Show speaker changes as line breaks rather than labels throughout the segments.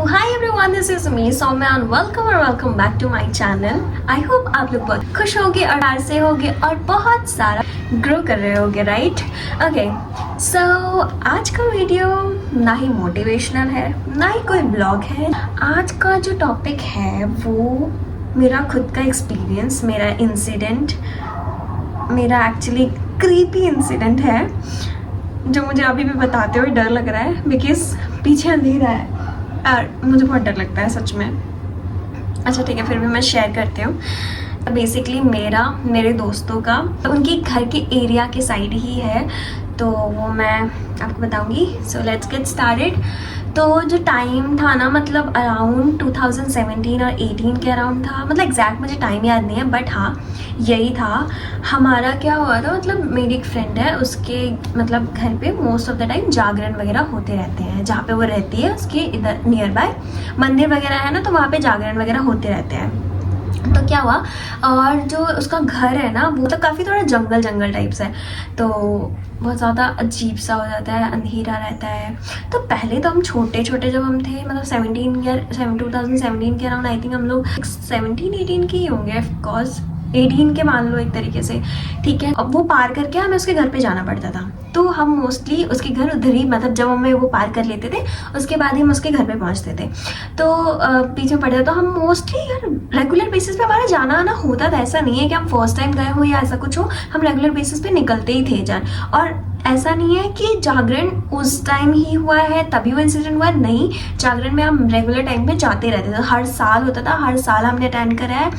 Hi everyone, this is me Saumya and welcome back to my channel. I hope आप लोग बहुत खुश होगे और प्यार से होगे और बहुत सारा ग्रो कर रहे होगे, राइट? ओके, सो आज का वीडियो ना ही मोटिवेशनल है ना ही कोई ब्लॉग है। आज का जो टॉपिक है वो मेरा खुद का एक्सपीरियंस, मेरा इंसिडेंट, मेरा एक्चुअली क्रीपी इंसिडेंट है जो मुझे अभी भी बताते हुए डर लग रहा है बिकॉज पीछे अंधेरा है और मुझे बहुत डर लगता है सच में। अच्छा ठीक है, फिर भी मैं शेयर करती हूँ। बेसिकली मेरे दोस्तों का उनके घर के एरिया के साइड ही है, तो वो मैं आपको बताऊंगी। So let's get started. तो जो टाइम था ना, मतलब अराउंड 2017 और 18 के अराउंड था, मतलब एग्जैक्ट मुझे टाइम याद नहीं है बट हाँ यही था। हमारा क्या हुआ था, मतलब मेरी एक फ्रेंड है, उसके मतलब घर पे मोस्ट ऑफ द टाइम जागरण वगैरह होते रहते हैं। जहाँ पे वो रहती है उसके इधर नियर बाय मंदिर वगैरह है ना, तो वहाँ पे जागरण वगैरह होते रहते हैं। तो क्या हुआ, और जो उसका घर है ना वो तो काफ़ी थोड़ा जंगल टाइप्स है, तो बहुत ज़्यादा अजीब सा हो जाता है, अंधेरा रहता है। तो पहले तो हम छोटे जब हम थे, मतलब 2017 के अराउंड, आई थिंक हम लोग 17-18 के ही होंगे, ऑफकोर्स 18 के मान लो एक तरीके से, ठीक है। अब वो पार करके हमें उसके घर पे जाना पड़ता था, तो हम मोस्टली उसके घर उधर ही, मतलब जब हमें वो पार कर लेते थे उसके बाद ही हम उसके घर पे पहुंचते थे। तो बीच में पड़ता, तो हम मोस्टली यार रेगुलर बेसिस पे हमारा जाना आना होता था। ऐसा नहीं है कि हम फर्स्ट टाइम गए हो या ऐसा कुछ हो, हम रेगुलर बेसिस पे निकलते ही थे जान। और ऐसा नहीं है कि जागरण उस टाइम ही हुआ है तभी वो इंसिडेंट हुआ, नहीं, जागरण में हम रेगुलर टाइम पे जाते रहते थे, हर साल होता था, हर साल हमने अटेंड करा है।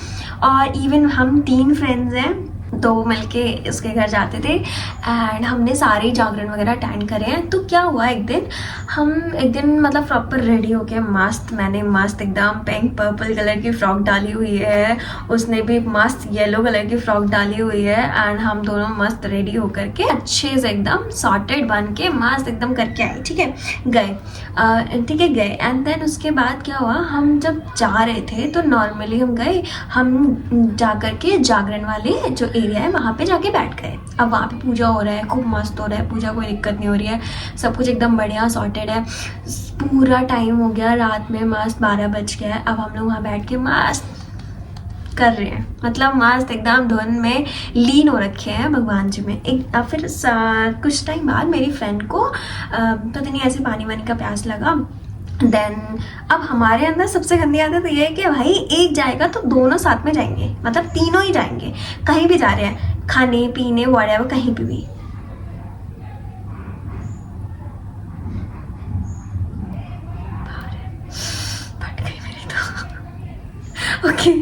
और इवन हम 3 फ्रेंड्स हैं, तो मिलके उसके घर जाते थे एंड हमने सारे जागरण वगैरह अटेंड करे हैं। तो क्या हुआ, एक दिन मतलब प्रॉपर रेडी होके मस्त, मैंने मस्त एकदम पिंक पर्पल कलर की फ्रॉक डाली हुई है, उसने भी मस्त येलो कलर की फ्रॉक डाली हुई है एंड हम दोनों मस्त रेडी होकर के अच्छे से एकदम सॉर्टेड बन के मस्त एकदम करके आए, ठीक है। गए एंड देन उसके बाद क्या हुआ, हम जब जा रहे थे तो नॉर्मली हम गए, हम जा कर के जागरण वाले जो एरिया है वहाँ पे जाके बैठ गए। अब वहाँ पे पूजा हो रहा है, खूब मस्त हो रहा है पूजा, कोई दिक्कत नहीं हो रही है, सब कुछ एकदम बढ़िया सॉर्टेड है। पूरा टाइम हो गया, रात में मस्त 12 बज गया है। अब हम लोग वहाँ बैठ के मस्त कर रहे हैं, मतलब मस्त एकदम धुन में लीन हो रखे हैं भगवान जी में। फिर कुछ टाइम बाद मेरी फ्रेंड को पता नहीं ऐसे पानी वानी का प्यास लगा। देन अब हमारे अंदर सबसे गंदी आदत ये है कि भाई एक जाएगा तो दोनों साथ में जाएंगे, मतलब तीनों ही जाएंगे, कहीं भी जा रहे हैं, खाने पीने व्हाटएवर, कहीं पे भी। फट गई मेरी तो ओके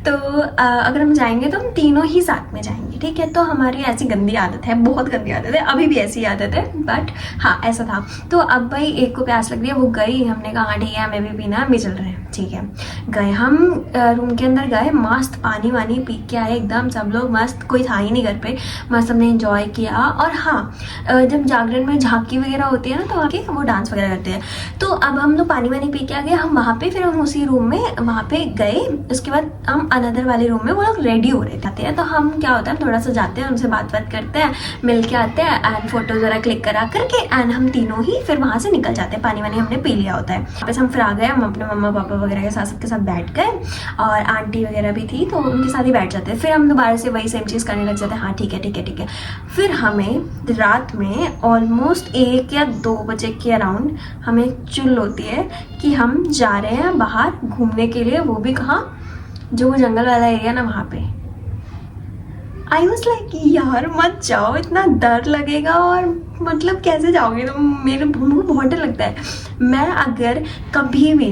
तो अगर हम जाएंगे तो हम तीनों ही साथ में जाएंगे, ठीक है। तो हमारी ऐसी गंदी आदत है, बहुत गंदी आदत है, अभी भी ऐसी आदत है, बट हाँ ऐसा था। तो अब भाई एक को प्यास लग रही है, वो गई, हमने कहा हाँ ठीक है हमें भी पीना, हम भी चल रहे हैं, ठीक है। गए हम रूम के अंदर गए, मस्त पानी वानी पी के आए एकदम, सब लोग मस्त, कोई था ही नहीं घर पे, मस्त हमने एंजॉय किया। और हाँ जब जागरण में झांकी वगैरह होती है ना, तो वहाँ के वो डांस वगैरह करते हैं। तो अब हम लोग पानी वानी पी के आ गए, हम वहाँ पे, फिर हम उसी रूम में वहाँ पे गए। उसके बाद हम अनदर वाले रूम में वो लोग रेडी हो रहे थे, तो हम क्या होता है थोड़ा सा जाते हैं, उनसे बात करते हैं, मिल के आते हैं एंड फोटोज वगैरह क्लिक करा करके एंड हम तीनों ही फिर वहाँ से निकल जाते हैं। पानी वानी हमने पी लिया होता है, वापस हम फिर आ गए, हम अपने मम्मा पापा वगैरह के साथ सबके साथ बैठ गए और आंटी वगैरह भी थी तो उनके साथ ही बैठ जाते हैं। फिर हम दोबारा से वही सेम चीज़ करने लग जाते हैं, हाँ ठीक है। फिर हमें रात में ऑलमोस्ट 1 या 2 बजे के अराउंड हमें चुल होती है कि हम जा रहे हैं बाहर घूमने के लिए, वो भी कहाँ, जो वो जंगल वाला एरिया ना वहाँ पे। आई वॉज लाइक यार मत जाओ, इतना डर लगेगा और मतलब कैसे जाओगे तुम, मेरे को बहुत डर लगता है। मैं अगर कभी भी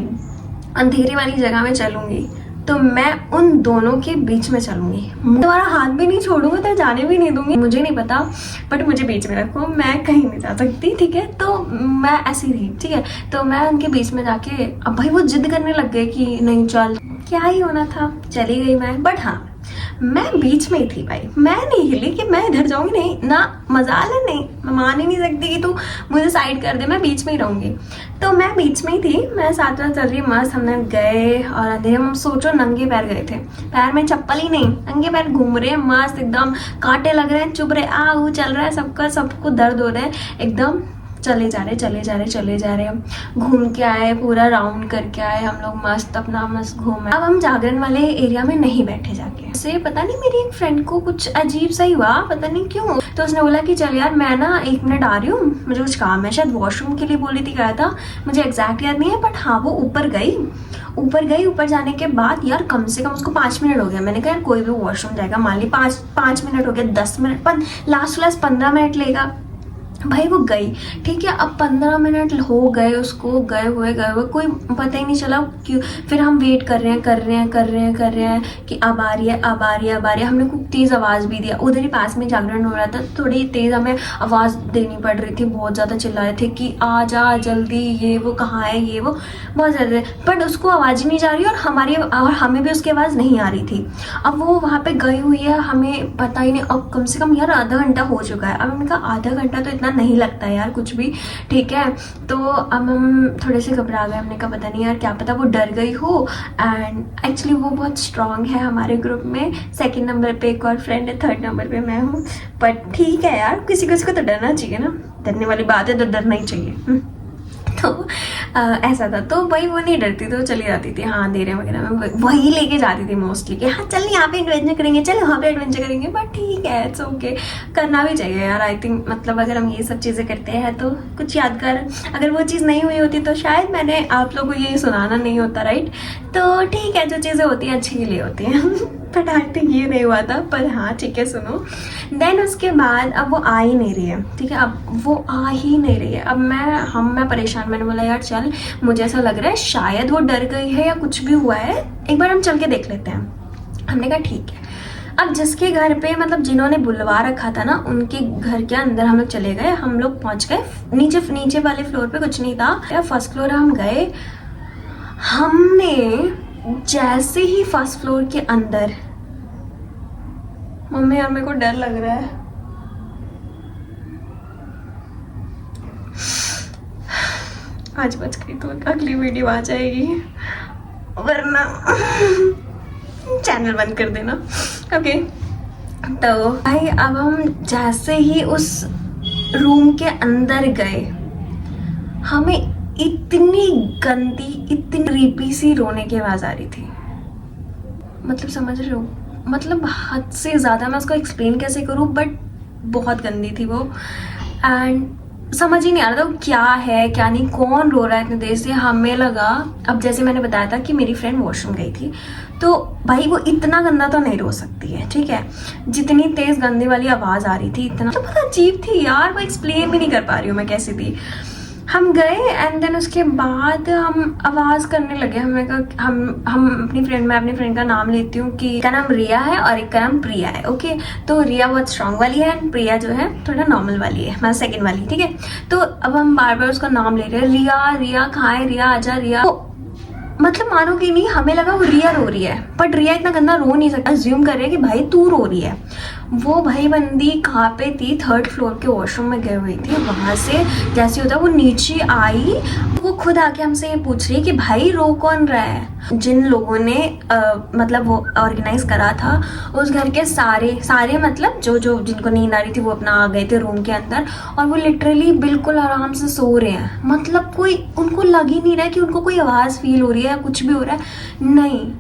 अंधेरे वाली जगह में चलूँगी तो मैं उन दोनों के बीच में चलूँगी, तुम्हारा हाथ भी नहीं छोड़ूंगा, तो जाने भी नहीं दूंगी। मुझे नहीं पता बट मुझे बीच में रखो, मैं कहीं नहीं जा सकती, ठीक है। तो मैं ऐसी रही, ठीक है। तो मैं उनके बीच में जाके, अब भाई वो जिद करने लग गए कि नहीं चल, क्या ही होना था, चली गई मैं। बट हाँ मैं बीच में ही थी भाई, मैं नहीं हिली कि मैं इधर जाऊंगी, नहीं ना, मजाल है, नहीं, मैं मान ही नहीं सकती कि तू मुझे साइड कर दे, मैं बीच में ही रहूंगी। तो मैं बीच में ही थी, मैं साथ में चल रही मस्त, हमने गए और अंधेरे, हम सोचो नंगे पैर गए थे, पैर में चप्पल ही नहीं, नंगे पैर घूम रहे हैं मस्त एकदम, कांटे लग रहे हैं, चुभ रहे, आ ऊ चल रहा है, सबको दर्द हो रहा है एकदम। चले जा रहे, घूम के आए, पूरा राउंड करके आए हम लोग, मस्त घूमे। अब हम जागरण वाले एरिया में नहीं बैठे जाके, से पता नहीं मेरी एक फ्रेंड को कुछ अजीब सा ही हुआ, पता नहीं क्यों। तो उसने बोला कि चल यार मैं ना 1 मिनट आ रही हूँ, मुझे कुछ काम है, शायद वॉशरूम के लिए बोली थी, क्या था मुझे एग्जैक्ट याद नहीं है, बट हाँ वो ऊपर गई। ऊपर जाने के बाद यार कम से कम उसको 5 मिनट हो गया। मैंने कहा यार कोई भी वॉशरूम जाएगा, मान ली 5 मिनट हो गया, 10 मिनट, लास्ट 15 मिनट लेगा। भाई वो गई, ठीक है। अब 15 मिनट हो गए उसको गए हुए, कोई पता ही नहीं चला क्यों। फिर हम वेट कर रहे हैं कि अब आ रही है। हमने खूब तेज़ आवाज़ भी दिया, उधर ही पास में जागरण हो रहा था, थोड़ी तेज़ हमें आवाज़ देनी पड़ रही थी, बहुत ज़्यादा चिल्ला रहे थे कि आ जा जल्दी, ये वो कहाँ है, ये वो बहुत ज़्यादा। बट उसको आवाज़ ही नहीं जा रही और हमें भी उसकी आवाज़ नहीं आ रही थी। अब वो वहाँ पर गई हुई है, हमें पता ही नहीं। अब कम से कम यार आधा घंटा हो चुका है। अब हमने कहा आधा घंटा तो इतना नहीं लगता यार कुछ भी, ठीक है। तो अब हम थोड़े से घबरा गए, हमने कहा पता नहीं यार, क्या पता वो डर गई हो। एंड एक्चुअली वो बहुत स्ट्रांग है हमारे ग्रुप में, 2nd नंबर पे एक और फ्रेंड है, 3rd नंबर पे मैं हूँ। बट ठीक है यार, किसी को तो डरना चाहिए ना, डरने वाली बात है तो डरना ही चाहिए। तो ऐसा था। तो भाई वो नहीं डरती, तो चली जाती थी, हाँ अंधेरे वगैरह में वही लेके जाती थी मोस्टली कि हाँ चल यहाँ पे एडवेंचर करेंगे, चल वहाँ पे एडवेंचर करेंगे। बट ठीक है, इट्स ओके, करना भी चाहिए यार। आई थिंक मतलब अगर हम ये सब चीज़ें करते हैं तो कुछ यादगार, अगर वो चीज़ नहीं हुई होती तो शायद मैंने आप लोगों को ये सुनाना नहीं होता, राइट। तो ठीक है, जो चीज़ें होती हैं अच्छी के लिए होती हैं। बट आई थिंक ये नहीं हुआ था, पर हाँ ठीक है सुनो। देन उसके बाद अब वो आ ही नहीं रही है, ठीक है, अब वो आ ही नहीं रही है। अब मैं परेशान, मैंने बोला यार चल, मुझे ऐसा लग रहा है शायद वो डर गई है या कुछ भी हुआ है, एक बार हम चल के देख लेते हैं। हमने कहा ठीक है। अब जिसके घर पे मतलब जिन्होंने बुलवा रखा था ना, उनके घर के अंदर हम लोग चले गए। हम लोग पहुंच गए नीचे वाले फ्लोर पे कुछ नहीं था, फर्स्ट फ्लोर हम गए। हमने जैसे ही फर्स्ट फ्लोर के अंदर, मम्मी यार मेरे को डर लग रहा है, आज बच गई तो अगली वीडियो आ जाएगी, वरना चैनल बंद कर देना, ओके। तो भाई अब हम जैसे ही उस रूम के अंदर गए, हमें इतनी गंदी, इतनी क्रीपी सी रोने की आवाज़ आ रही थी। मतलब समझ रहे हो, मतलब हद से ज़्यादा, मैं उसको एक्सप्लेन कैसे करूँ, बट बहुत गंदी थी वो। एंड समझ ही नहीं आ रहा था क्या है क्या नहीं, कौन रो रहा है इतने देर से। हमें लगा, अब जैसे मैंने बताया था कि मेरी फ्रेंड वॉशरूम गई थी, तो भाई वो इतना गंदा तो नहीं रो सकती है, ठीक है। जितनी तेज़ गंदे वाली आवाज़ आ रही थी, इतना तो बहुत अजीब थी यार, वो एक्सप्लेन भी नहीं कर पा रही हूँ मैं कैसी थी। हम गए एंड देन उसके बाद हम आवाज़ करने लगे। हमने कहा हम मैं अपनी फ्रेंड का नाम लेती हूँ कि का नाम रिया है और एक का नाम प्रिया है, ओके। तो रिया बहुत स्ट्रांग वाली है एंड प्रिया जो है थोड़ा नॉर्मल वाली है, मतलब 2nd वाली, ठीक है। तो अब हम बार बार उसका नाम ले रहे हैं, रिया कहाँ है, रिया आजा, रिया। मतलब मानोगे नहीं, हमें लगा वो रिया रो रही है, बट रिया इतना गंदा रो नहीं सकता। अज्यूम कर रहे हैं कि भाई तू रो रही है। वो भाई बंदी कहाँ पे थी, 3rd फ्लोर के वॉशरूम में गई हुई थी। वहाँ से जैसे होता वो नीचे आई, वो खुद आके हमसे ये पूछ रही है कि भाई रो कौन रहा है। जिन लोगों ने मतलब वो ऑर्गेनाइज करा था, उस घर के सारे मतलब जो जिनको नींद आ रही थी वो अपना आ गए थे रूम के अंदर, और वो लिटरली बिल्कुल आराम से सो रहे हैं। मतलब कोई उनको लग ही नहीं रहा है कि उनको कोई आवाज़ फील हो रही है या कुछ भी हो रहा है, नहीं,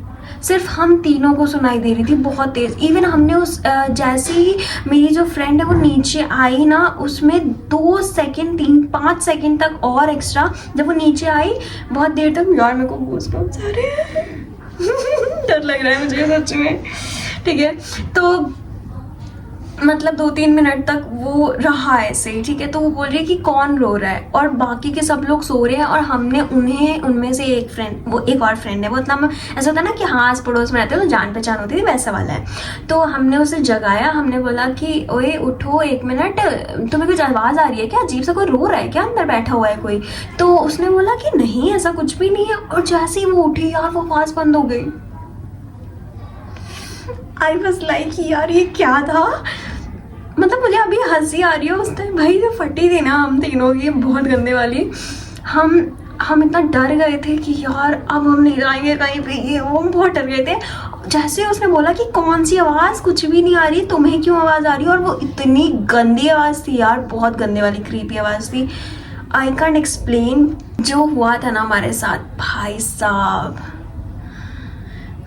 सिर्फ हम तीनों को सुनाई दे रही थी बहुत तेज़। इवन हमने उस जैसे ही मेरी जो फ्रेंड है वो नीचे आई ना, उसमें 2 सेकेंड 3-5 सेकेंड तक और एक्स्ट्रा, जब वो नीचे आई बहुत देर तक, यार मेरे को गूज़बम्प्स आ रहे हैं डर लग रहा है मुझे सच में, ठीक है। तो मतलब 2-3 मिनट तक वो रहा ऐसे ही, ठीक है। तो वो बोल रही है कि कौन रो रहा है, और बाकी के सब लोग सो रहे हैं, और हमने उनमें से एक और फ्रेंड है, वो इतना ऐसा होता है ना कि हाँ आस पड़ोस में रहते हो तो जान पहचान होती थी, वैसा वाला है। तो हमने उसे जगाया, हमने बोला कि ओए उठो 1 मिनट, तुम्हें कुछ आवाज़ आ रही है क्या, अजीब सा कोई रो रहा है क्या, अंदर बैठा हुआ है कोई। तो उसने बोला कि नहीं ऐसा कुछ भी नहीं है, और जैसे ही वो उठी यार वो आवाज़ बंद हो गई। आई वाज लाइक यार ये क्या था। मतलब मुझे अभी हंसी आ रही है, उस टाइम भाई जो फटी थी ना हम तीनों की, बहुत गंदे वाली। हम इतना डर गए थे कि यार अब हम नहीं जाएंगे कहीं पे, ये वो, हम बहुत डर गए थे। जैसे उसने बोला कि कौन सी आवाज़, कुछ भी नहीं आ रही, तुम्हें क्यों आवाज़ आ रही है, और वो इतनी गंदी आवाज़ थी यार, बहुत गंदे वाली क्रीपी आवाज़ थी। आई कैंट एक्सप्लेन जो हुआ था ना हमारे साथ, भाई साहब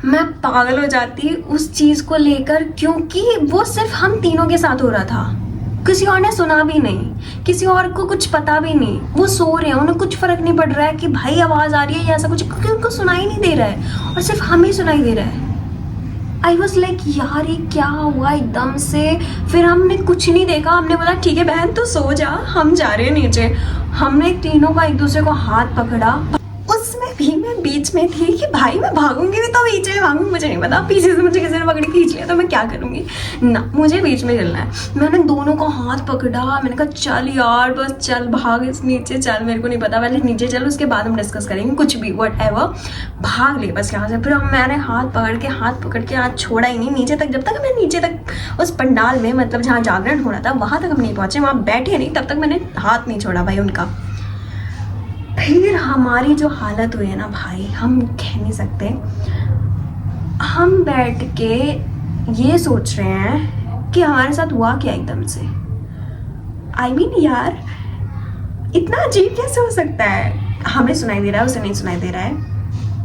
मैं पागल हो जाती उस चीज़ को लेकर, क्योंकि वो सिर्फ हम तीनों के साथ हो रहा था, किसी और ने सुना भी नहीं, किसी और को कुछ पता भी नहीं। वो सो रहे हैं, उन्हें कुछ फर्क नहीं पड़ रहा है कि भाई आवाज़ आ रही है या ऐसा कुछ, क्योंकि उनको सुनाई नहीं दे रहा है और सिर्फ हमें सुनाई दे रहा है। आई वॉज लाइक यार ये क्या हुआ एकदम से। फिर हमने कुछ नहीं देखा, हमने बोला ठीक है बहन तू सो जा, हम जा रहे हैं नीचे। हमने तीनों का एक दूसरे को हाथ पकड़ा, उसमें भी मैं बीच में थी कि भाई मैं भागूंगी भी तो पीछे भागूंगी, मुझे नहीं पता पीछे से मुझे किसी ने पकड़ खींच लिया तो मैं क्या करूंगी ना, मुझे बीच में चलना है। मैंने दोनों को हाथ पकड़ा, मैंने कहा चल यार बस चल भाग इस नीचे चल, मेरे को नहीं पता पहले नीचे चल उसके बाद हम डिस्कस करेंगे कुछ भी वट एवर, भाग ले बस यहाँ से। फिर मैंने हाथ पकड़ के हाथ छोड़ा ही नहीं नीचे तक, जब तक मैं नीचे तक उस पंडाल में मतलब जहाँ जागरण हो रहा था वहाँ तक हम नहीं पहुँचे, वहाँ बैठे नहीं तब तक मैंने हाथ नहीं छोड़ा भाई उनका। फिर हमारी जो हालत हुई है ना भाई हम कह नहीं सकते। हम बैठ के ये सोच रहे हैं कि हमारे साथ हुआ क्या एकदम से। आई मीन यार इतना अजीब कैसे हो सकता है, हमें सुनाई दे रहा है उसे नहीं सुनाई दे रहा है,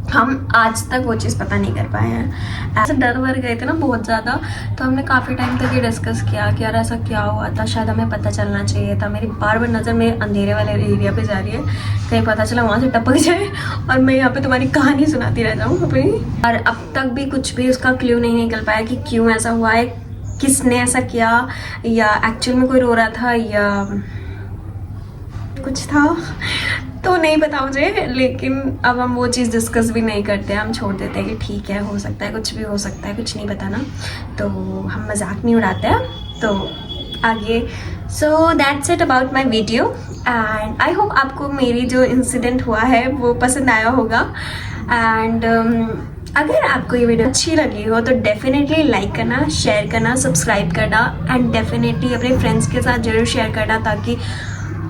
हम आज तक वो चीज़ पता नहीं कर पाए हैं। ऐसे डर वर गए थे ना बहुत ज़्यादा, तो हमने काफ़ी टाइम तक ये डिस्कस किया कि यार ऐसा क्या हुआ था, शायद हमें पता चलना चाहिए था। मेरी बार बार नज़र मेरे अंधेरे वाले एरिया पे जा रही है, कहीं पता चला वहाँ से टपक जाए और मैं यहाँ पे तुम्हारी कहानी सुनाती रह जाऊँ अपनी। और अब तक भी कुछ भी उसका क्ल्यू नहीं निकल पाया कि क्यों ऐसा हुआ है, किसने ऐसा किया, या एक्चुअल में कोई रो रहा था या कुछ था तो नहीं पता मुझे। लेकिन अब हम वो चीज़ डिस्कस भी नहीं करते, हम छोड़ देते हैं कि ठीक है हो सकता है कुछ भी हो सकता है, कुछ नहीं पता ना, तो हम मजाक नहीं उड़ाते हैं। तो आगे so that's it about my video and I hope आपको मेरी जो इंसिडेंट हुआ है वो पसंद आया होगा। एंड अगर आपको ये वीडियो अच्छी लगी हो तो डेफिनेटली लाइक करना, शेयर करना, सब्सक्राइब करना एंड डेफिनेटली अपने फ्रेंड्स के साथ जरूर शेयर करना, ताकि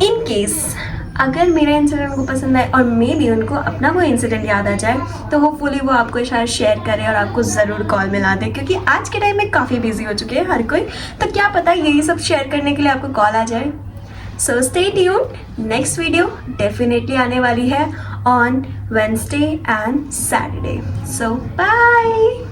इन केस अगर मेरा इंसिडेंट उनको पसंद आए और मे भी उनको अपना कोई इंसिडेंट याद आ जाए तो होपफुली वो आपको शायद शेयर करे और आपको ज़रूर कॉल मिला दे, क्योंकि आज के टाइम में काफ़ी बिजी हो चुके हैं हर कोई, तो क्या पता यही सब शेयर करने के लिए आपको कॉल आ जाए। So stay tuned, next video definitely आने वाली है on Wednesday and Saturday. So bye.